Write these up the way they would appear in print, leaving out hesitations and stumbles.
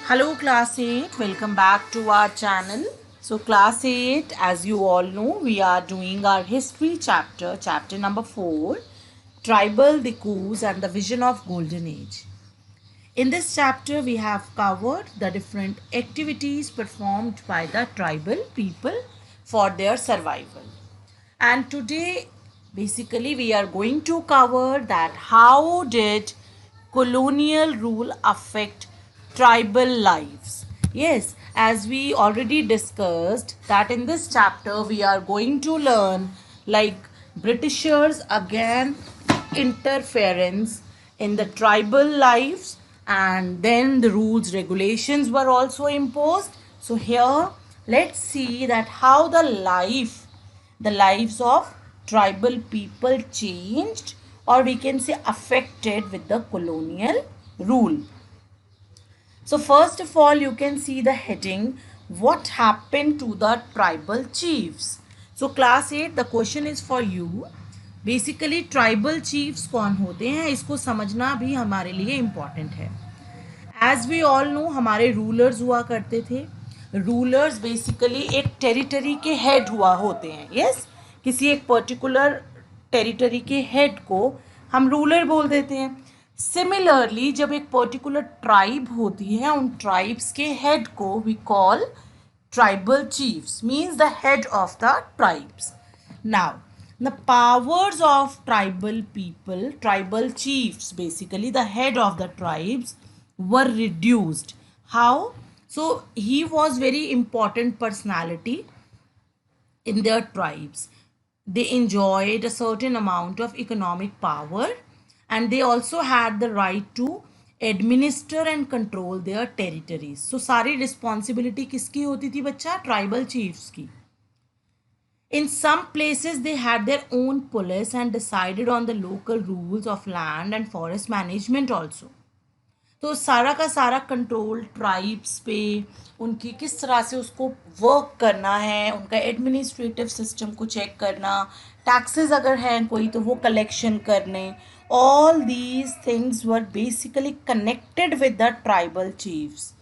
Hello class 8, welcome back to our channel. So class 8, as you all know, we are doing our history chapter number 4, Tribal Decus and the Vision of Golden Age. In this chapter, we have covered the different activities performed by the tribal people for their survival. And today, basically, we are going to cover that how did colonial rule affect tribal lives. Yes, as we already discussed that in this chapter we are going to learn like Britishers again interference in the tribal lives, and then the rules regulations were also imposed. So here let's see that how the lives of tribal people changed, or we can say affected, with the colonial rule. So first of all, you can see the heading, what happened to the tribal chiefs. So class 8, the question is for you. Basically tribal chiefs कौन होते हैं, इसको समझना भी हमारे लिए important है. As we all know, हमारे रूलर्स हुआ करते थे. रूलर्स बेसिकली एक टेरिटरी के हेड हुआ होते हैं. यस, किसी एक पर्टिकुलर टेरिटरी के हेड को हम रूलर बोल देते हैं. सिमिलरली जब एक पर्टिकुलर ट्राइब होती है, उन ट्राइब्स के हेड को we call tribal chiefs, means the head of the tribes. Now the powers of tribal people, tribal chiefs, basically the head of the tribes, were reduced. How? So he was very important personality in their tribes. They enjoyed a certain amount of economic power, and they also had the right to administer and control their territories. So सारी responsibility किसकी होती थी बच्चा? Tribal chiefs की. In some places, they had their own police and decided on the local rules of land and forest management also. तो सारा का सारा कंट्रोल ट्राइब्स पे, उनकी किस तरह से उसको वर्क करना है, उनका एडमिनिस्ट्रेटिव सिस्टम को चेक करना, टैक्सेस अगर हैं कोई तो वो कलेक्शन करने, all these things were basically connected with the tribal chiefs.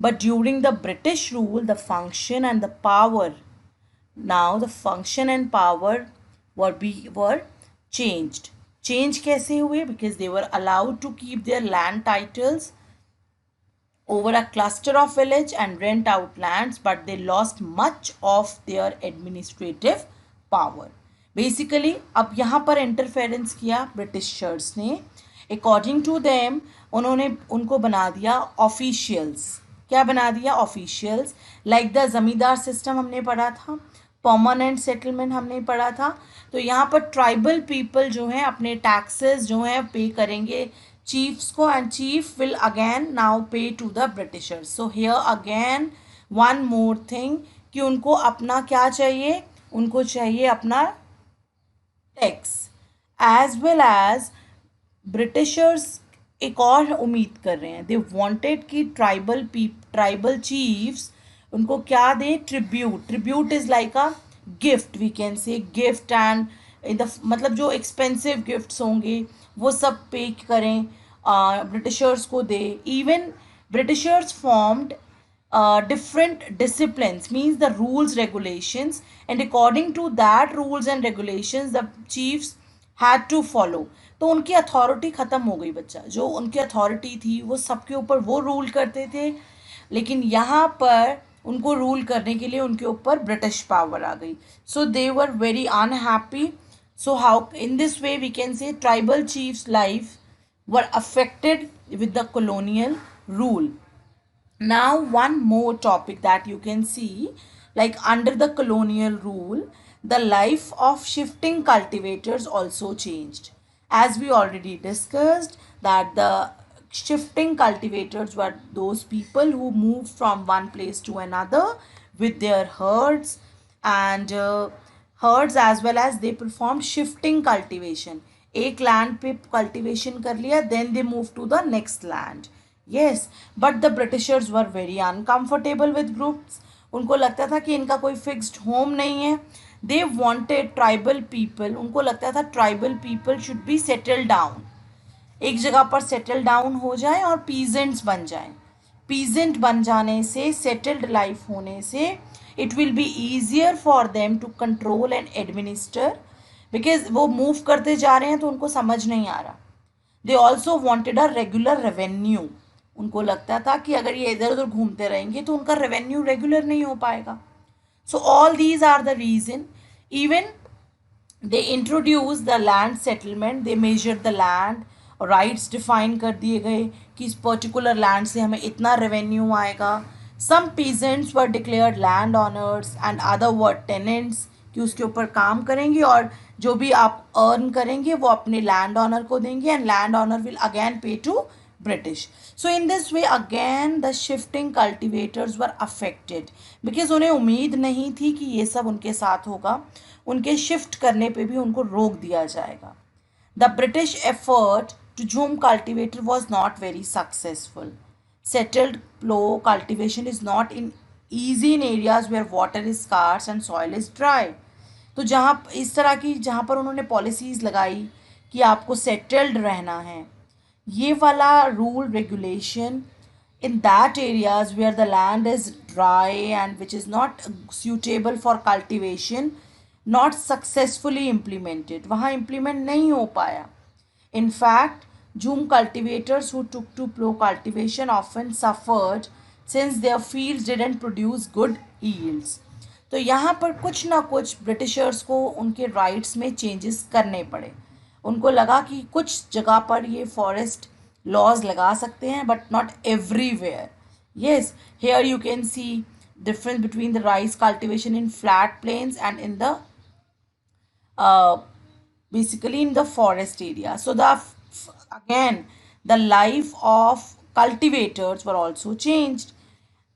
But during the British rule, the function and the power, now the function and power were changed. Change कैसे हुए? Because they were allowed to keep their land titles over a cluster of village and rent out lands, but they lost much of their administrative power. Basically अब यहाँ पर interference किया Britishers ने. According to them उन्होंने उनको बना दिया officials. क्या बना दिया? ऑफिशियल्स. लाइक द जमींदार सिस्टम हमने पढ़ा था, परमानेंट सेटलमेंट हमने पढ़ा था. तो यहाँ पर ट्राइबल पीपल जो हैं अपने टैक्सेस जो हैं पे करेंगे चीफ्स को, and chief will again now pay to the Britishers. So here again one more thing कि उनको अपना क्या चाहिए? उनको चाहिए अपना tax. As well as Britishers एक और उम्मीद कर रहे हैं, दे वांटेड कि ट्राइबल चीफ्स उनको क्या दे? Tribute. Tribute is like a gift, we can say gift, and in the मतलब जो एक्सपेंसिव गिफ्ट्स होंगे वो सब पे करें, ब्रिटिशर्स को दे. Even Britishers formed different disciplines, means the rules regulations, and according to that rules and regulations the chiefs had to follow. तो उनकी अथॉरिटी ख़त्म हो गई बच्चा. जो उनकी अथॉरिटी थी वो सबके ऊपर वो रूल करते थे, लेकिन यहाँ पर उनको रूल करने के लिए उनके ऊपर ब्रिटिश पावर आ गई. So they were very unhappy. So how in this way we can say tribal chiefs life were affected with the colonial rule. Now one more topic that you can see, like under the colonial rule, the life of shifting cultivators also changed. As we already discussed that the shifting cultivators were those people who moved from one place to another with their herds, and herds, as well as they performed shifting cultivation. एक land पे cultivation कर लिया, then they moved to the next land. Yes, but the Britishers were very uncomfortable with groups. उनको लगता था कि इनका कोई फिक्स्ड होम नहीं है. They wanted tribal people, उनको लगता था tribal people should be settled down, एक जगह पर सेटल डाउन हो जाए और पीजेंट्स बन जाएं. पीजेंट बन जाने से, सेटल्ड लाइफ होने से, it will be easier for them to control and administer, because वो मूव करते जा रहे हैं तो उनको समझ नहीं आ रहा. They also wanted a regular revenue. उनको लगता था कि अगर ये इधर उधर घूमते रहेंगे तो उनका रेवेन्यू रेगुलर नहीं हो पाएगा. So all these are the reason. Even they introduce the land settlement, they measure the land, rights define कर दिए गए कि इस पर्टिकुलर लैंड से हमें इतना रेवेन्यू आएगा. Some peasants were declared land owners and other were tenants, कि उसके ऊपर काम करेंगे और जो भी आप अर्न करेंगे वो अपने लैंड ऑनर को देंगे, and land owner will again pay to British. So in this way again the shifting cultivators were affected, because उन्हें उम्मीद नहीं थी कि ये सब उनके साथ होगा. उनके शिफ्ट करने पे भी उनको रोक दिया जाएगा. The British effort to Jhum cultivator was not very successful. Settled plough cultivation is not easy in areas where water is scarce and soil is dry. तो जहाँ इस तरह की जहाँ पर उन्होंने पॉलिसीज़ लगाई कि आपको सेटल्ड रहना है, ये वाला rule regulation in that areas where the land is dry and which is not suitable for cultivation, not successfully implemented. वहाँ implement नहीं हो पाया. In fact, Jhum cultivators who took to plough cultivation often suffered since their fields didn't produce good yields. तो यहाँ पर कुछ ना कुछ ब्रिटिशर्स को उनके राइट्स में चेंजेस करने पड़े. उनको लगा कि कुछ जगह पर ये फॉरेस्ट लॉज लगा सकते हैं but not everywhere. Yes, here you can see difference between the rice cultivation in flat plains and in the basically in the forest area. So again the life of cultivators were also changed.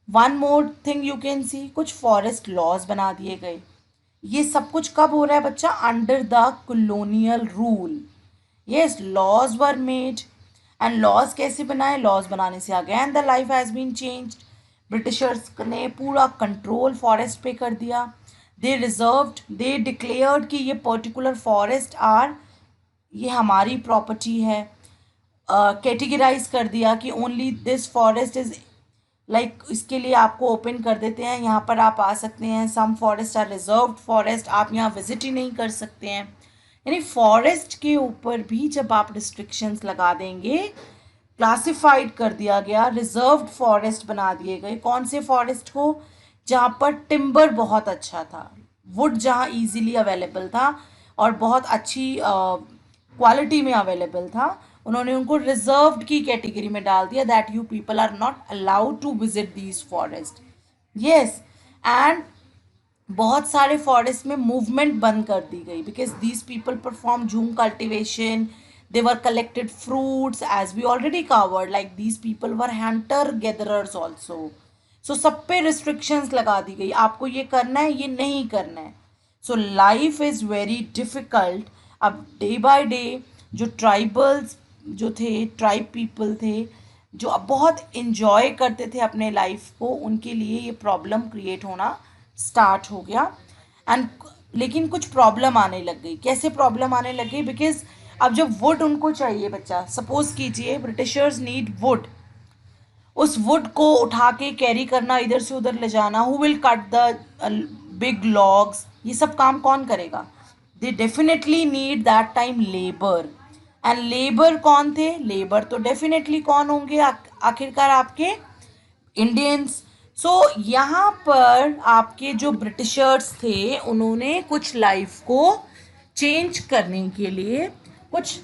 One more thing you can see, कुछ forest laws बना दिए गए. ये सब कुछ कब हो रहा है बच्चा? Under the colonial rule. Yes, laws were made. And laws कैसे बनाए? laws बनाने से again the life has been changed. Britishers ने पूरा control forest पे कर दिया. दे डिक्लेयर्ड कि ये पर्टिकुलर फॉरेस्ट आर, ये हमारी प्रॉपर्टी है. कैटेगराइज कर दिया कि only this forest is like, इसके लिए आपको ओपन कर देते हैं, यहाँ पर आप आ सकते हैं. सम फॉरेस्ट आर रिजर्व्ड फॉरेस्ट, आप यहाँ विजिट ही नहीं कर सकते हैं. यानी फॉरेस्ट के ऊपर भी जब आप रिस्ट्रिक्शंस लगा देंगे, क्लासिफाइड कर दिया गया, रिजर्व्ड फॉरेस्ट बना दिए गए. कौन से फॉरेस्ट को? जहाँ पर टिम्बर बहुत अच्छा था, वुड जहाँ इजीली अवेलेबल था और बहुत अच्छी क्वालिटी में अवेलेबल था, उन्होंने उनको रिजर्व्ड की कैटेगरी में डाल दिया. That you people are not allowed to visit these forest. Yes, and बहुत सारे फॉरेस्ट में मूवमेंट बंद कर दी गई because these people perform jhum cultivation. they were collected fruits as we already covered, like these people were hunter gatherers also. सो सब पे restrictions लगा दी गई, आपको ये करना है, ये नहीं करना है. So life is very difficult. अब डे बाय डे जो ट्राइबल्स जो थे, ट्राइब पीपल थे, जो अब बहुत इन्जॉय करते थे अपने लाइफ को, उनके लिए ये प्रॉब्लम क्रिएट होना स्टार्ट हो गया. एंड लेकिन कुछ प्रॉब्लम आने लग गई. कैसे प्रॉब्लम आने लग गई? बिकॉज अब जब वुड उनको चाहिए, बच्चा सपोज कीजिए ब्रिटिशर्स नीड वुड, उस वुड को उठा के कैरी करना, इधर से उधर ले जाना, who will cut the big logs, ये सब काम कौन करेगा? They definitely need that time labour. And labour कौन थे? लेबर तो डेफिनेटली कौन होंगे? आखिरकार आपके इंडियंस. सो यहाँ पर आपके जो ब्रिटिशर्स थे, उन्होंने कुछ लाइफ को चेंज करने के लिए कुछ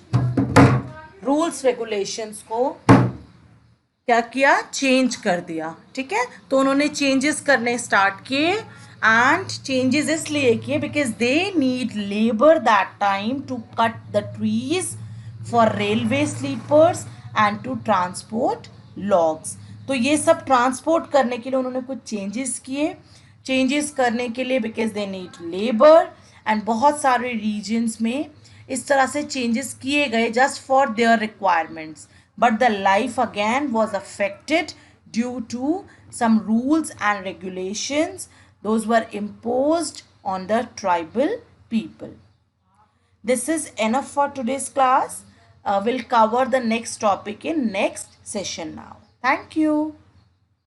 रूल्स रेगुलेशंस को क्या किया? चेंज कर दिया. ठीक है, तो उन्होंने चेंजेस करने स्टार्ट किए. एंड चेंजेस इसलिए किए because they need labour that time to cut the trees for railway sleepers and to transport logs. तो ये सब ट्रांसपोर्ट करने के लिए उन्होंने कुछ चेंजेस किए. चेंजेस करने के लिए because they need labour, and बहुत सारे रीजन्स में इस तरह से चेंजेस किए गए just for their requirements. But the life again was affected due to some rules and regulations. Those were imposed on the tribal people. This is enough for today's class. We'll cover the next topic in next session now. Thank you.